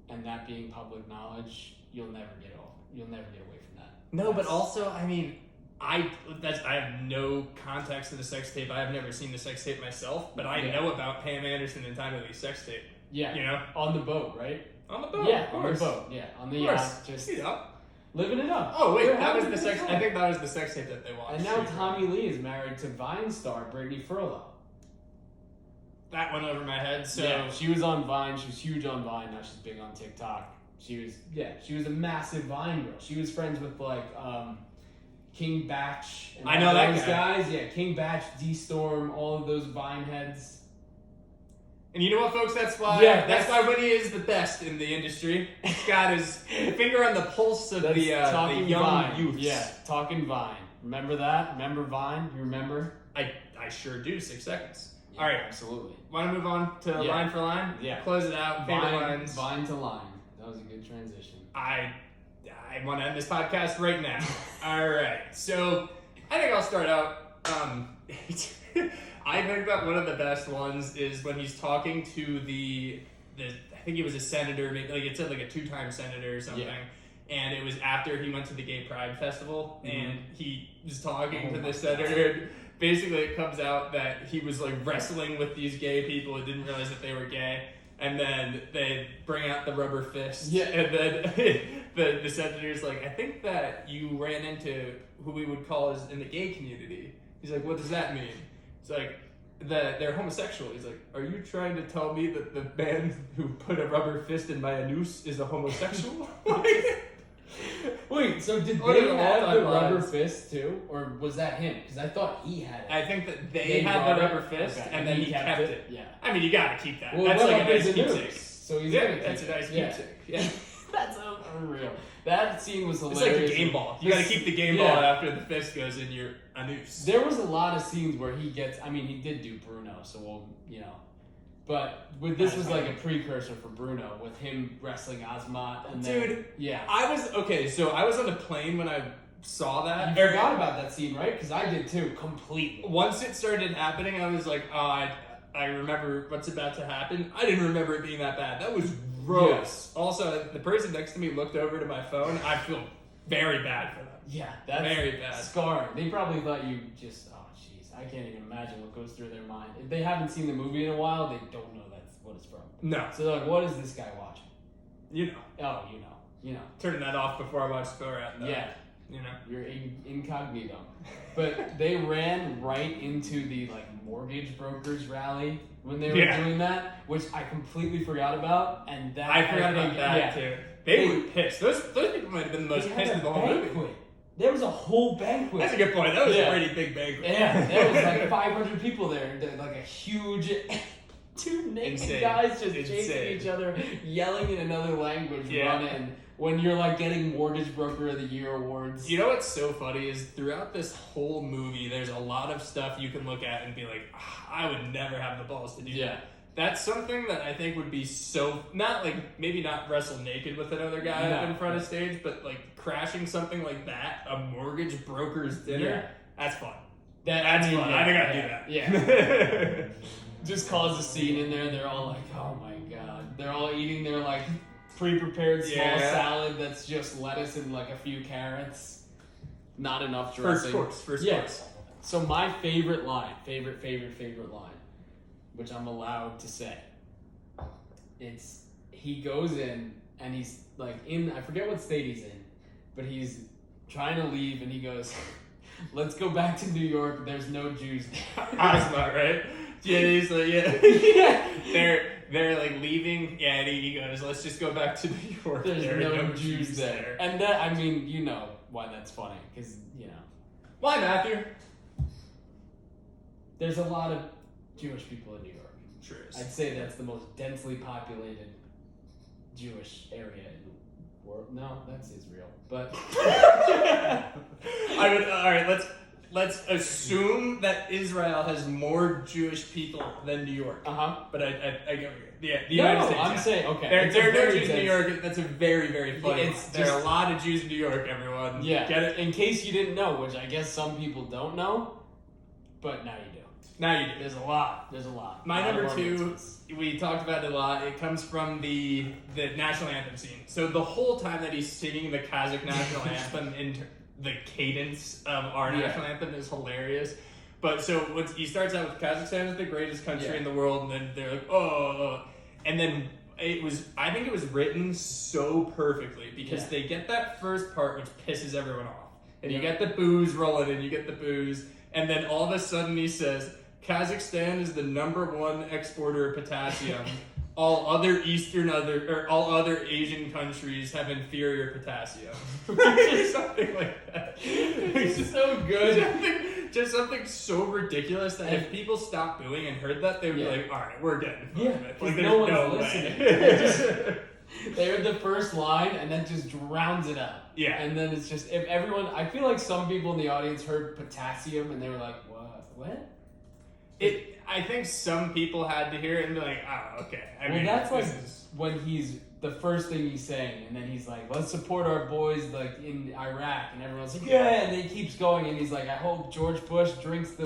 and that being public knowledge, you'll never get away from that. No, but also, I mean, I have no context to the sex tape. I have never seen the sex tape myself, but I know about Pam Anderson and Tommy Lee's sex tape. Yeah. You know? On the boat, right? On the boat. Yeah, of on course. the boat. Yeah, on the Of course. yacht. Just You know. living it up. Oh, wait, They're that was having the a good sex. time. I think that was the sex tape that they watched. And now Tommy Lee is married to Vine star Brittany Furlow. That went over my head, so. Yeah, she was on Vine. She was huge on Vine. Now she's big on TikTok. She was a massive Vine girl. She was friends with like King Batch. And I know that those guy. guys. Yeah, King Batch, D Storm, all of those Vine heads. And you know what, folks? That's why. Yeah, that's why Wini is the best in the industry. He's got his finger on the pulse of the young Vine. youths. Yeah, talking Vine. Remember that? Remember Vine? You remember? I sure do. 6 seconds. Yeah, All right. absolutely. Want to move on to Yeah. line for line? Yeah. Close it out. Favorite lines. Vine to line. That was a good transition. I want to end this podcast right now. All right. So I think I'll start out. I think that one of the best ones is when he's talking to the I think he was a senator, maybe like it said like a 2-time senator or something. Yeah. And it was after he went to the Gay Pride Festival, and he was talking to my the senator. And basically, it comes out that he was like wrestling with these gay people and didn't realize that they were gay. And then they bring out the rubber fist. Yeah. And then the senator's like, I think that you ran into who we would call as in the gay community. He's like, what does that mean? It's like, they're homosexual. He's like, are you trying to tell me that the man who put a rubber fist in my anus is a homosexual? Wait, so did What they are the have the all-time rubber lines? fist too? Or was that him? Because I thought he had it. I think that they They had brought the it? rubber fist, Okay. and then he kept it. Yeah. I mean, you gotta keep that. Well, That's what like a about nice the keepsake. news? So he's Yeah, gonna that's a keep nice it. Yeah. keepsake. Yeah. That's unreal. That scene was It's hilarious. like a game ball. You gotta keep the game ball after the fist goes in your anus. There was a lot of scenes where he gets. I mean, he did do Bruno, so we'll, But this was like a precursor for Bruno with him wrestling Asmat and then, Dude, yeah. I was on the plane when I saw that. You forgot about that scene, right? Because I did too, completely. Once it started happening, I was like, oh, I remember what's about to happen. I didn't remember it being that bad. That was gross. Yeah. Also, the person next to me looked over to my phone. I feel very bad for them. Yeah, that's Very bad. scarring. They probably thought you just. Oh, jeez, I can't even imagine what goes through their mind. If they haven't seen the movie in a while, they don't know that's what it's from. No. So they're like, what is this guy watching? You know. Oh, you know. Turning that off before I watched Borat, though. Yeah. You know. You're incognito. But they ran right into the mortgage brokers rally when they were doing that, which I completely forgot about. And that I forgot about that too. They were pissed. Those people might have been the most They had pissed a of the whole movie. banquet. There was a whole banquet. That's a good point. That was Yeah. a pretty big banquet. Yeah, there was like 500 people there. Like a huge, two naked Insane. guys just Insane. chasing each other, yelling in another language. Yeah. Run in when you're getting Mortgage Broker of the Year awards. You know what's so funny is throughout this whole movie, there's a lot of stuff you can look at and be like, I would never have the balls to do that. That's something that I think would be so maybe not wrestle naked with another guy in front of stage, but crashing something like that, a mortgage broker's dinner. That's fun. That's fun. I think I'd do that. Yeah. Just cause a scene in there. They're all like, oh my god. They're all eating their pre-prepared small salad that's just lettuce and a few carrots. Not enough dressing. First course. So my favorite line, favorite line, which I'm allowed to say, it's he goes in and he's I forget what state he's in, but he's trying to leave and he goes, let's go back to New York, there's no Jews there. Asma, right? Yeah, he's like, Yeah. They're leaving, and he goes, let's just go back to New York. There's There are no Jews there. And that, I mean, you know why that's funny, because, Why, Matthew? there's a lot of Jewish people in New York. Sure is. I'd say that's the most densely populated Jewish area in the world. No, that's Israel. But I would. All right, let's assume that Israel has more Jewish people than New York. But I get what you're. The United States. I'm saying okay. There are no Jews in New York. That's a very, very funny. It's there are a lot of Jews in New York. Everyone. Yeah. Get it? In case you didn't know, which I guess some people don't know, but now you do. Now you do. There's a lot. There's a lot. My A lot of number two, ordinances. we talked about it a lot. It comes from the national anthem scene. So the whole time that he's singing the Kazakh national anthem the cadence of our national anthem is hilarious. But so he starts out with Kazakhstan is the greatest country in the world, and then they're like, oh, and then I think it was written so perfectly because they get that first part which pisses everyone off. And you get the booze rolling and you get the booze, and then all of a sudden he says, Kazakhstan is the #1 exporter of potassium. All other all other Asian countries have inferior potassium. Something like that. It's so good. Just something so ridiculous that if people stopped booing and heard that, they would be like, all right, we're getting it. Like, no one's no listening. way. They heard the first line and that just drowns it out. Yeah. And then it's just, if everyone, I feel like some people in the audience heard potassium and they were like, what? I think some people had to hear it and be like, oh, okay. I mean, that's like when he's, the first thing he's saying, and then he's like, let's support our boys like in Iraq, and everyone's like, yeah, and he keeps going, and he's like, I hope George Bush drinks the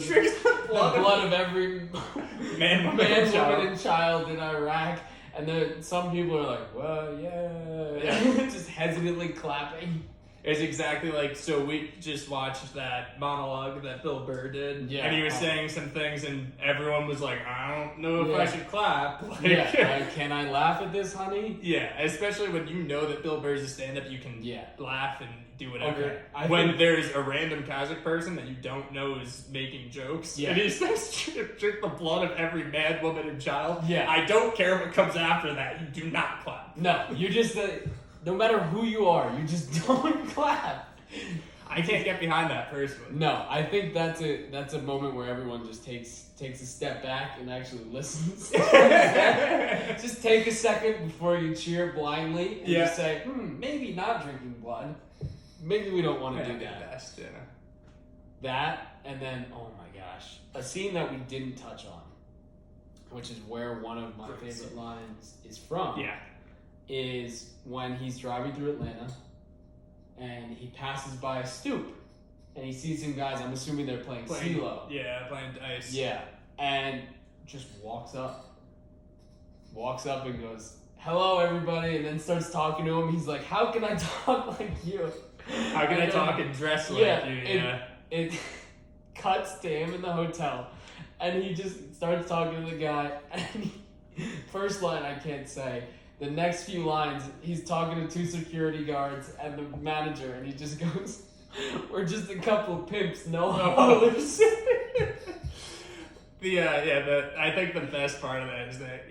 blood of every man, woman, and child in Iraq. And then some people are like, well, yeah. Just hesitantly clapping. It's exactly like, so we just watched that monologue that Bill Burr did, and he was saying some things, and everyone was like, I don't know if I should clap. Like, can I laugh at this, honey? Yeah, especially when you know that Bill Burr's a stand-up, you can laugh and do whatever. Okay. When there's a random Kazakh person that you don't know is making jokes, and he says, drink the blood of every man, woman, and child, I don't care what comes after that, you do not clap. No, you just... no matter who you are, you just don't clap. I can't get behind that personally. No, I think that's a moment where everyone just takes a step back and actually listens. Just take a second before you cheer blindly and just say, maybe not drinking blood. Maybe we don't want to do that. That, and then, oh my gosh, a scene that we didn't touch on, which is where one of my favorite lines is from. Is when he's driving through Atlanta and he passes by a stoop and he sees some guys, I'm assuming they're playing CeeLo. Yeah, playing dice. Yeah, and just walks up and goes, hello everybody, and then starts talking to him. He's like, how can I talk like you? How can I talk and dress like you? It cuts to him in the hotel and he just starts talking to the guy and first line I can't say. The next few lines, he's talking to 2 security guards and the manager, and he just goes, we're just a couple of pimps, no hoes. I think the best part of that is that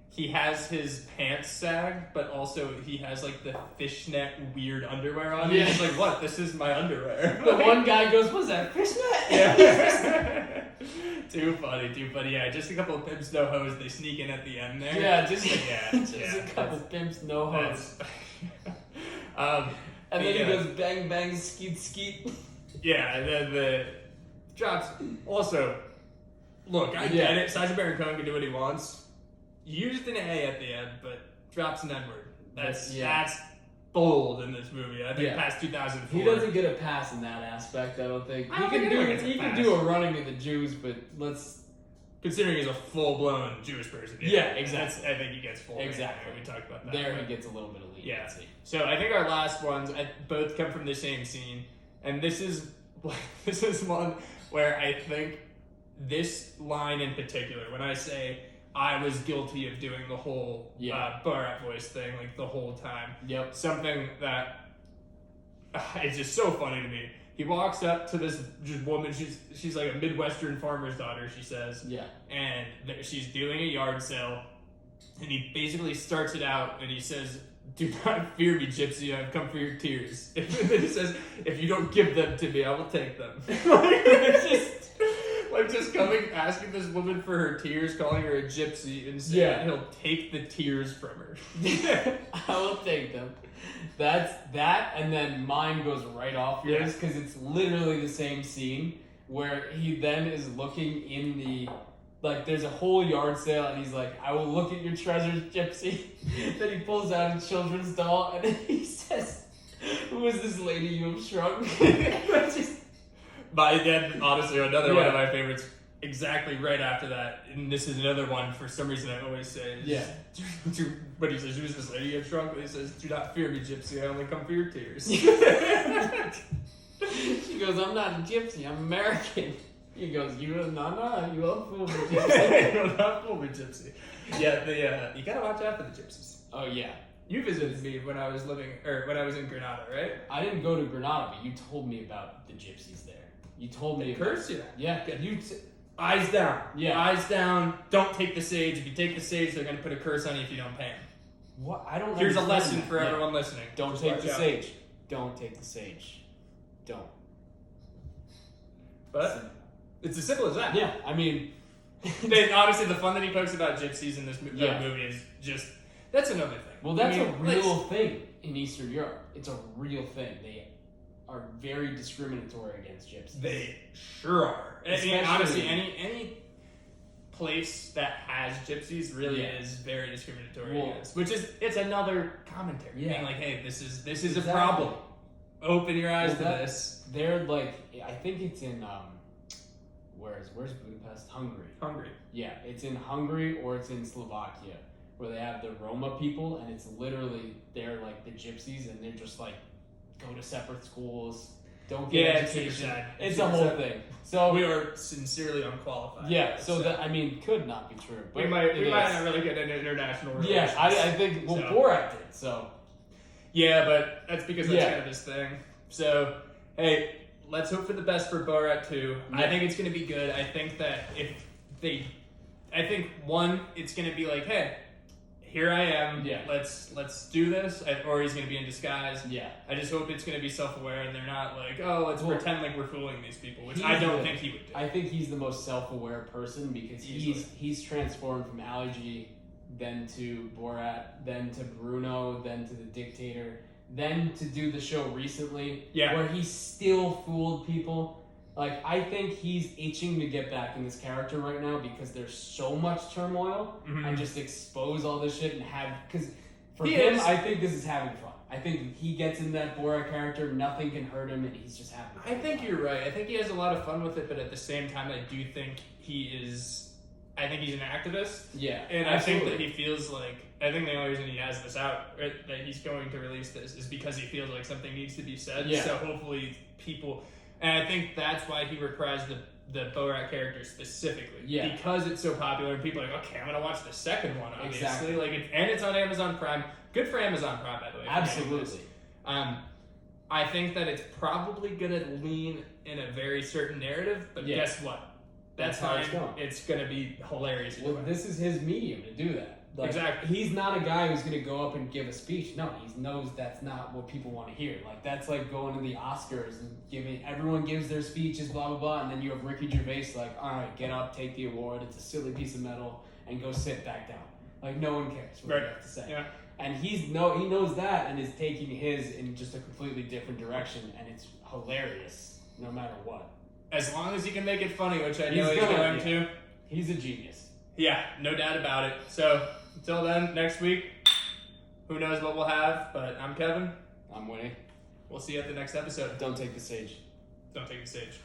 he has his pants sag, but also he has like the fishnet weird underwear on. Yeah. He's like, what? This is my underwear. The one guy goes, what's that, fishnet? Yeah. Too funny. Yeah, just a couple of pimps, no hoes. They sneak in at the end there. Yeah, just a couple pimps, no hoes. And then he goes bang bang skeet skeet. Yeah, and then the drops. Also, look, I get it. Sacha Baron Cohen can do what he wants. Used an A at the end, but drops an N-word. That's bold in this movie. I think past 2004. He doesn't get a pass in that aspect, I don't think. He can do a running to the Jews, but let's... Considering he's a full-blown Jewish person. Yeah, exactly. I think he gets full. Exactly. We talked about that. There he gets a little bit of leniency. Yeah. So I think our last ones both come from the same scene. And this is one where I think this line in particular, when I say... I was guilty of doing the whole Borat voice thing, like the whole time. Yep. Something that it's just so funny to me. He walks up to this woman. She's like a Midwestern farmer's daughter, she says. Yeah. And she's doing a yard sale, and he basically starts it out, and he says, "Do not fear me, Gypsy. I've come for your tears." And then he says, "If you don't give them to me, I will take them." Just coming, asking this woman for her tears, calling her a gypsy, and saying he'll take the tears from her. I will take them. That's that, and then mine goes right off yours, because it's literally the same scene, where he then is looking in the, like, there's a whole yard sale, and he's like, I will look at your treasures, gypsy. Then he pulls out a children's doll, and then he says, who is this lady you have shrunk? Honestly, another one of my favorites. exactly right after that, and this is another one for some reason I always say. But he says, "Who's this lady you have drunk?" He says, "Do not fear me, gypsy. I only come for your tears." She goes, "I'm not a gypsy. I'm American." He goes, "You won't fool me, gypsy." You will not fool me, gypsy. Yeah, you gotta watch out for the gypsies. Oh yeah. You visited me when I was in Granada, right? I didn't go to Granada, but you told me about the gypsies there. You told me about Curse you. Yeah. Eyes down. Yeah. Eyes down. Don't take the sage. If you take the sage, they're gonna put a curse on you if you don't pay them. What? I don't. Here's a understand lesson that. for everyone listening. Don't Just take watch the out. sage. Don't take the sage. Don't. But it's as simple as that. Yeah, I mean, Honestly, the fun that he pokes about gypsies in this movie is just that's another thing. well, that's a real let's- thing in Eastern Europe. It's a real thing. They are very discriminatory against gypsies. They sure are. I mean, Especially- honestly, any place that has gypsies really Yeah. is very discriminatory Well- against. Which is it's another commentary. Yeah. Being like, hey, this is a Exactly. problem. Open your eyes Well, to that- this. They're like, I think it's in where's Budapest? Hungary. Hungry. Yeah, it's in Hungary or it's in Slovakia, where they have the Roma people, and it's literally they're like the gypsies, and they're just like go to separate schools, don't get Yeah, it's super education. sad. It's Super a whole sad. thing. So We are sincerely unqualified. yeah, so that I mean could not be true. But we might it not is. really get into international relations. Yeah, I think well So- Borat did. So Yeah, but that's because that's Yeah. kind of his thing. So, hey, let's hope for the best for Borat 2. I Yeah. think it's going to be good. I think that it's going to be like, hey, here I am. Yeah. Let's do this. Or he's going to be in disguise. yeah, I just hope it's going to be self-aware and they're not like, oh, let's Well, pretend like we're fooling these people, which he's I don't the- think he would do. I think he's the most self-aware person because Easily. he's transformed from Ali G, then to Borat, then to Bruno, then to the Dictator, then to do the show recently, Yeah. where he still fooled people. Like I think he's itching to get back in this character right now because there's so much turmoil Mhm. and just expose all this shit and have because for He him, is. I think this is having fun. I think he gets in that Borat character, nothing can hurt him, and he's just having fun. I think you're right. I think he has a lot of fun with it, but at the same time, I do think he's an activist. Yeah, And absolutely. I think that he feels like, I think the only reason he has this out, or that he's going to release this, is because he feels like something needs to be said. Yeah. So hopefully people, and I think that's why he reprised the Borat character specifically. Yeah. Because it's so popular and people are like, okay, I'm going to watch the second one, obviously. Exactly. Like, and it's on Amazon Prime. Good for Amazon Prime, by the way. for getting this. Absolutely. I think that it's probably going to lean in a very certain narrative, but Yeah. guess what? That's That's how it's fine. going. It's going to be hilarious. Well, this is his medium to do that. Like, Exactly. He's not a guy who's going to go up and give a speech. No, he knows that's not what people want to hear. Like that's like going to the Oscars and everyone gives their speeches, blah blah blah, and then you have Ricky Gervais like, all right, get up, take the award. It's a silly piece of metal, and go sit back down. Like no one cares what you have to say. Yeah. And he knows that and is taking his in just a completely different direction, and it's hilarious no matter what. As long as he can make it funny, which I He's know he's gonna, going yeah. to. He's a genius. Yeah, no doubt about it. So, until then, next week, who knows what we'll have, but I'm Kevin. I'm Winnie. We'll see you at the next episode. Don't take the stage. Don't take the stage.